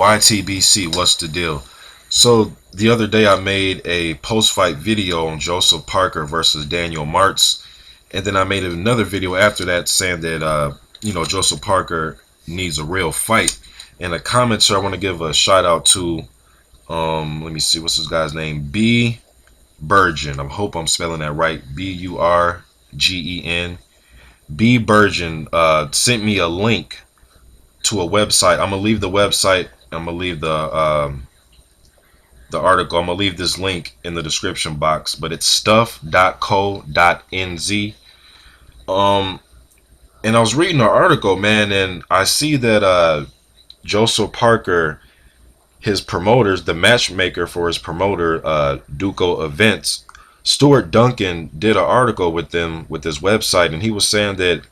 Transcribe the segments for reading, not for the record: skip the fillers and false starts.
YTBC, what's the deal? So the other day I made a post-fight video on Joseph Parker versus Daniel Martz, and then I made another video after that saying that Joseph Parker needs a real fight. And a commenter I want to give a shout out to, let me see, what's this guy's name? B Burgeon. I hope I'm spelling that right. Burgen. B Burgeon sent me a link to a website. I'm gonna leave the website. I'm gonna leave the article. I'm gonna leave this link in the description box. But it's stuff.co.nz. And I was reading the article, man, and I see that Joseph Parker, his promoters, the matchmaker for his promoter, DUCKED Events, Stuart Duncan did an article with them with this website, and he was saying that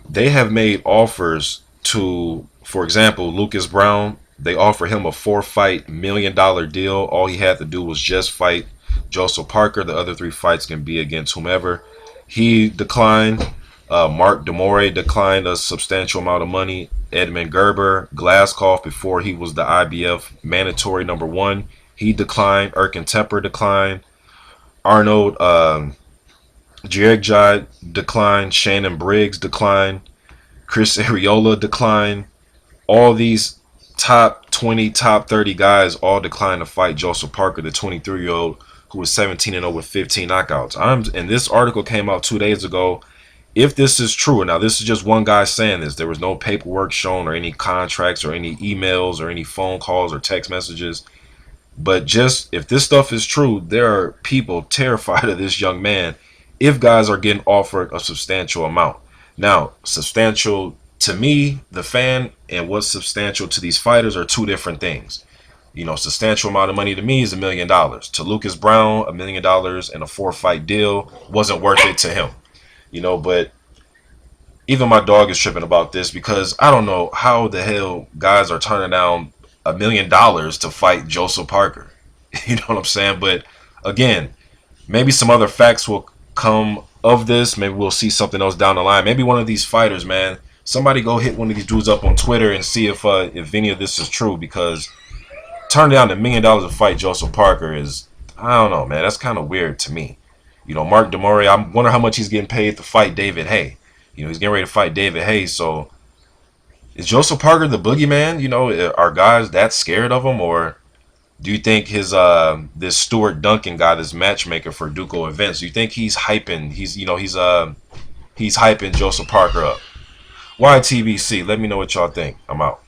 they have made offers to, for example, Lucas Brown. They offer him a 4-fight $1 million deal. All he had to do was just fight Joseph Parker. The other 3 fights can be against whomever. He declined. Mark DeMore declined a substantial amount of money. Edmund Gerber, Glaskov, before he was the IBF mandatory #1, he declined. Teper declined. Arnold Jiergjai declined. Shannon Briggs declined. Chris Arreola declined. All these top 20, top 30 guys all declined to fight Joseph Parker, the 23-year-old who was 17-0 with 15 knockouts. And this article came out 2 days ago. If this is true, now this is just one guy saying this. There was no paperwork shown or any contracts or any emails or any phone calls or text messages. But just if this stuff is true, there are people terrified of this young man if guys are getting offered a substantial amount. Now, substantial to me, the fan, and what's substantial to these fighters are 2 different things. Substantial amount of money to me is $1 million. To Lucas Brown, $1 million and a 4-fight deal wasn't worth it to him. But even my dog is tripping about this because I don't know how the hell guys are turning down $1 million to fight Joseph Parker. You know what I'm saying? But again, maybe some other facts will come of this. Maybe we'll see something else down the line. Maybe one of these fighters, man, somebody go hit one of these dudes up on Twitter and see if any of this is true, because turning down $1 million to fight Joseph Parker is, I don't know, man, that's kind of weird to me. Mark DeMore, I wonder how much he's getting paid to fight David Haye. He's getting ready to fight David Haye. So is Joseph Parker the boogeyman? Are guys that scared of him? Or do you think his this Stuart Duncan guy, this matchmaker for DUCKED Events, do you think he's hyping, he's hyping Joseph Parker up? YTBC, let me know what y'all think. I'm out.